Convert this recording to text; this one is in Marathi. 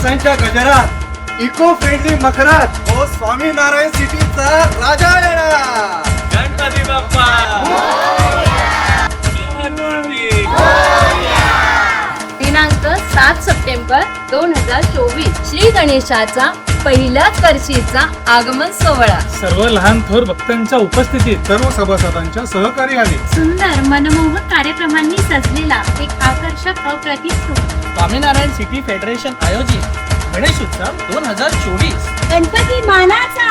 माणसांच्या गजरात इको फ्रेंडली मखरात हो स्वामीनारायण सिटीचा राजा येणार. गणपती बाप्पा दिनांक 7 सप्टेंबर 2024 श्री गणेशाचा पहिल्याच वर्षीचा आगमन सोहळा. सर्व लहान थोर भक्तांच्या उपस्थितीत सर्व सभासदांच्या सहकार्याने सुंदर मनमोहक कार्यक्रमांनी सजलेला एक आकर्षक अप्रतिम सोहळा. स्वामीनारायण सिटी फेडरेशन आयोजित गणेश उत्सव 2024. गणपती मानाचा